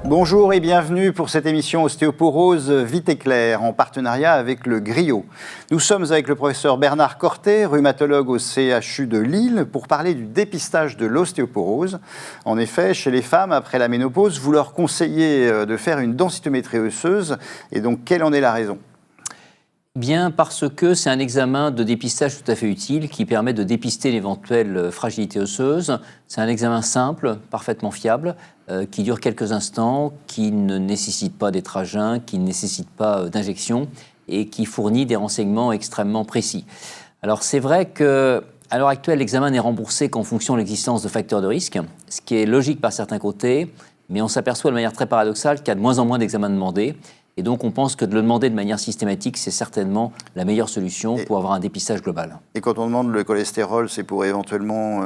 Bonjour et bienvenue pour cette émission Ostéoporose Vite et Clair en partenariat avec le Griot. Nous sommes avec le professeur Bernard Cortet, rhumatologue au CHU de Lille, pour parler du dépistage de l'ostéoporose. En effet, chez les femmes, après la ménopause, vous leur conseillez de faire une densitométrie osseuse. Et donc, quelle en est la raison ? Bien parce que c'est un examen de dépistage tout à fait utile qui permet de dépister l'éventuelle fragilité osseuse. C'est un examen simple, parfaitement fiable, qui dure quelques instants, qui ne nécessite pas d'être à jeun, qui ne nécessite pas d'injection et qui fournit des renseignements extrêmement précis. Alors c'est vrai qu'à l'heure actuelle, l'examen n'est remboursé qu'en fonction de l'existence de facteurs de risque, ce qui est logique par certains côtés, mais on s'aperçoit de manière très paradoxale qu'il y a de moins en moins d'examens demandés. Et donc, on pense que de le demander de manière systématique, c'est certainement la meilleure solution pour avoir un dépistage global. Et quand on demande le cholestérol, c'est pour éventuellement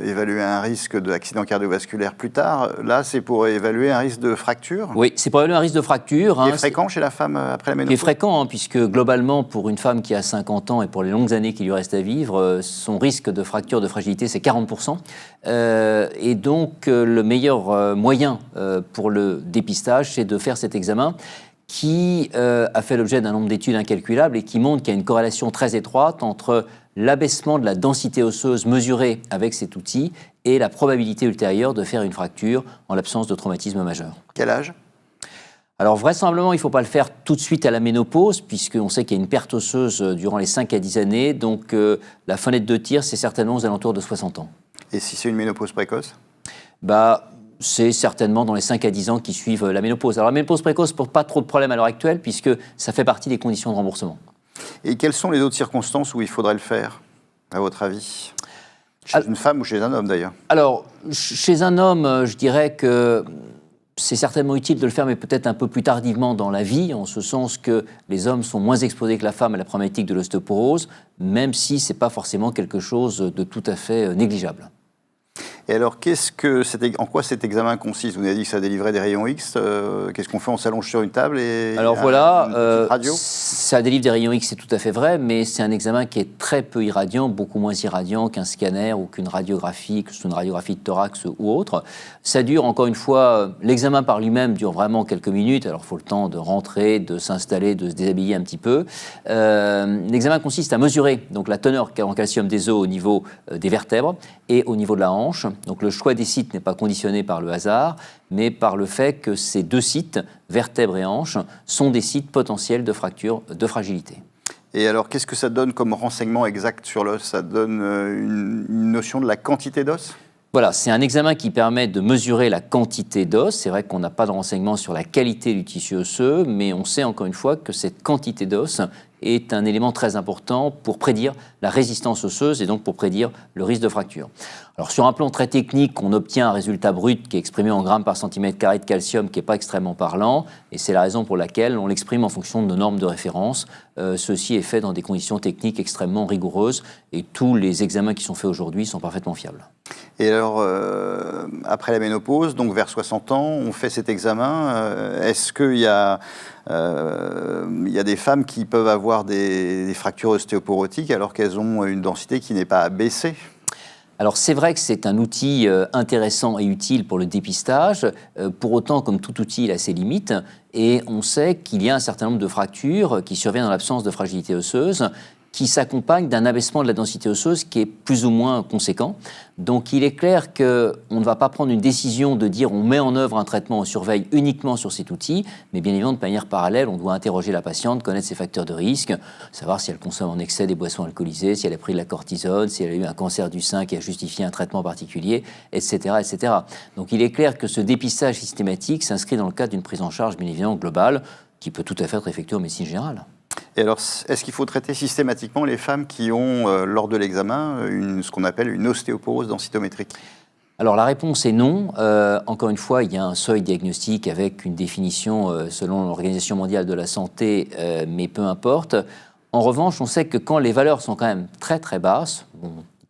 évaluer un risque d'accident cardiovasculaire plus tard. Là, c'est pour évaluer un risque de fracture. Oui, c'est pour évaluer un risque de fracture. Qui est fréquent chez la femme après la ménopause. Qui est fréquent, puisque globalement, pour une femme qui a 50 ans et pour les longues années qui lui restent à vivre, son risque de fracture, de fragilité, c'est 40%. Et donc, le meilleur moyen pour le dépistage, c'est de faire cet examen qui a fait l'objet d'un nombre d'études incalculable et qui montre qu'il y a une corrélation très étroite entre l'abaissement de la densité osseuse mesurée avec cet outil et la probabilité ultérieure de faire une fracture en l'absence de traumatisme majeur. Quel âge ? Alors vraisemblablement, il ne faut pas le faire tout de suite à la ménopause, puisqu'on sait qu'il y a une perte osseuse durant les 5 à 10 années, donc la fenêtre de tir, c'est certainement aux alentours de 60 ans. Et si c'est une ménopause précoce ? C'est certainement dans les 5 à 10 ans qui suivent la ménopause. Alors la ménopause précoce ne pose pas trop de problèmes à l'heure actuelle, puisque ça fait partie des conditions de remboursement. Et quelles sont les autres circonstances où il faudrait le faire, à votre avis ? Chez une femme ou chez un homme d'ailleurs ? Alors, chez un homme, je dirais que c'est certainement utile de le faire, mais peut-être un peu plus tardivement dans la vie, en ce sens que les hommes sont moins exposés que la femme à la problématique de l'ostéoporose, même si ce n'est pas forcément quelque chose de tout à fait négligeable. Et alors, en quoi cet examen consiste ? Vous avez dit que ça délivrait des rayons X. Qu'est-ce qu'on fait ? On s'allonge sur une table et alors voilà, une petite radio ? Ça délivre des rayons X, c'est tout à fait vrai, mais c'est un examen qui est très peu irradiant, beaucoup moins irradiant qu'un scanner ou qu'une radiographie, que ce soit une radiographie de thorax ou autre. Ça dure, encore une fois, l'examen par lui-même dure vraiment quelques minutes, alors il faut le temps de rentrer, de s'installer, de se déshabiller un petit peu. L'examen consiste à mesurer donc, la teneur en calcium des os au niveau des vertèbres et au niveau de la hanche. Donc le choix des sites n'est pas conditionné par le hasard, mais par le fait que ces deux sites, vertèbres et hanches, sont des sites potentiels de fracture, de fragilité. Et alors, qu'est-ce que ça donne comme renseignement exact sur l'os ? Ça donne une notion de la quantité d'os ? Voilà, c'est un examen qui permet de mesurer la quantité d'os. C'est vrai qu'on n'a pas de renseignements sur la qualité du tissu osseux, mais on sait encore une fois que cette quantité d'os est un élément très important pour prédire la résistance osseuse et donc pour prédire le risque de fracture. Alors sur un plan très technique, on obtient un résultat brut qui est exprimé en grammes par centimètre carré de calcium qui n'est pas extrêmement parlant et c'est la raison pour laquelle on l'exprime en fonction de nos normes de référence. Ceci est fait dans des conditions techniques extrêmement rigoureuses et tous les examens qui sont faits aujourd'hui sont parfaitement fiables. Et alors, après la ménopause, donc vers 60 ans, on fait cet examen. Est-ce qu'il y a des femmes qui peuvent avoir des fractures ostéoporotiques alors qu'elles ont une densité qui n'est pas abaissée ? Alors c'est vrai que c'est un outil intéressant et utile pour le dépistage. Pour autant, comme tout outil, il a ses limites. Et on sait qu'il y a un certain nombre de fractures qui surviennent en l'absence de fragilité osseuse, qui s'accompagne d'un abaissement de la densité osseuse qui est plus ou moins conséquent. Donc il est clair qu'on ne va pas prendre une décision de dire on met en œuvre un traitement, on surveille uniquement sur cet outil, mais bien évidemment de manière parallèle, on doit interroger la patiente, connaître ses facteurs de risque, savoir si elle consomme en excès des boissons alcoolisées, si elle a pris de la cortisone, si elle a eu un cancer du sein qui a justifié un traitement particulier, etc., etc. Donc il est clair que ce dépistage systématique s'inscrit dans le cadre d'une prise en charge bien évidemment globale qui peut tout à fait être effectuée en médecine générale. Et alors, est-ce qu'il faut traiter systématiquement les femmes qui ont, lors de l'examen, ce qu'on appelle une ostéoporose densitométrique ? Alors la réponse est non. Encore une fois, il y a un seuil diagnostique avec une définition selon l'Organisation mondiale de la santé, mais peu importe. En revanche, on sait que quand les valeurs sont quand même très très basses,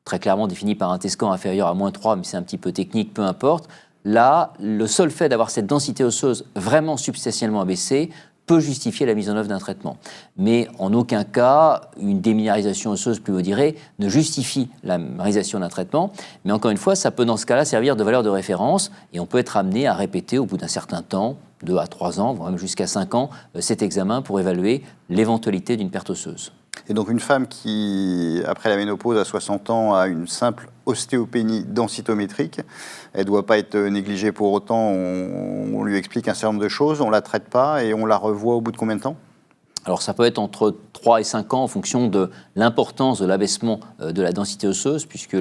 très clairement définies par un TSCAN inférieur à -3, mais c'est un petit peu technique, peu importe, là, le seul fait d'avoir cette densité osseuse vraiment substantiellement abaissée peut justifier la mise en œuvre d'un traitement. Mais en aucun cas, une déminéralisation osseuse plus modérée ne justifie la réalisation d'un traitement. Mais encore une fois, ça peut dans ce cas-là servir de valeur de référence et on peut être amené à répéter au bout d'un certain temps, 2 à 3 ans, voire même jusqu'à 5 ans, cet examen pour évaluer l'éventualité d'une perte osseuse. Et donc une femme qui, après la ménopause à 60 ans, a une simple ostéopénie densitométrique, elle ne doit pas être négligée pour autant. On lui explique un certain nombre de choses, on ne la traite pas et on la revoit au bout de combien de temps ? Alors ça peut être entre 3 et 5 ans en fonction de l'importance de l'abaissement de la densité osseuse, puisque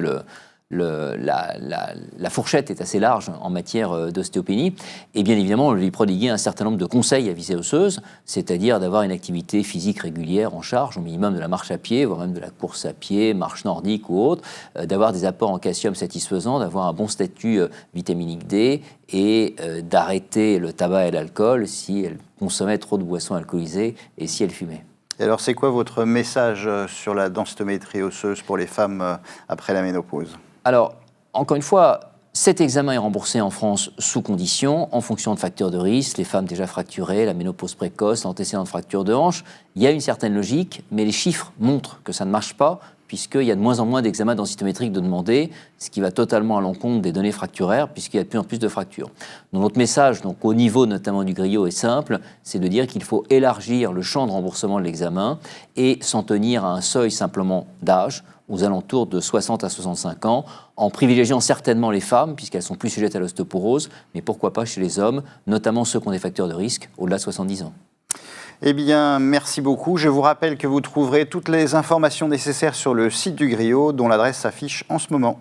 la fourchette est assez large en matière d'ostéopénie. Et bien évidemment, on lui prodiguer un certain nombre de conseils à visée osseuse, c'est-à-dire d'avoir une activité physique régulière en charge, au minimum de la marche à pied, voire même de la course à pied, marche nordique ou autre, d'avoir des apports en calcium satisfaisants, d'avoir un bon statut vitaminique D et d'arrêter le tabac et l'alcool si elle consommait trop de boissons alcoolisées et si elle fumait. Et alors, c'est quoi votre message sur la densitométrie osseuse pour les femmes après la ménopause ? Alors, encore une fois, cet examen est remboursé en France sous condition, en fonction de facteurs de risque, les femmes déjà fracturées, la ménopause précoce, l'antécédent de fracture de hanche. Il y a une certaine logique, mais les chiffres montrent que ça ne marche pas, puisqu'il y a de moins en moins d'examens densitométriques de demander, ce qui va totalement à l'encontre des données fracturaires, puisqu'il y a de plus en plus de fractures. Donc notre message, donc, au niveau notamment du Griot, est simple, c'est de dire qu'il faut élargir le champ de remboursement de l'examen et s'en tenir à un seuil simplement d'âge, aux alentours de 60 à 65 ans, en privilégiant certainement les femmes, puisqu'elles sont plus sujettes à l'ostéoporose, mais pourquoi pas chez les hommes, notamment ceux qui ont des facteurs de risque au-delà de 70 ans. Eh bien, merci beaucoup. Je vous rappelle que vous trouverez toutes les informations nécessaires sur le site du Griot, dont l'adresse s'affiche en ce moment.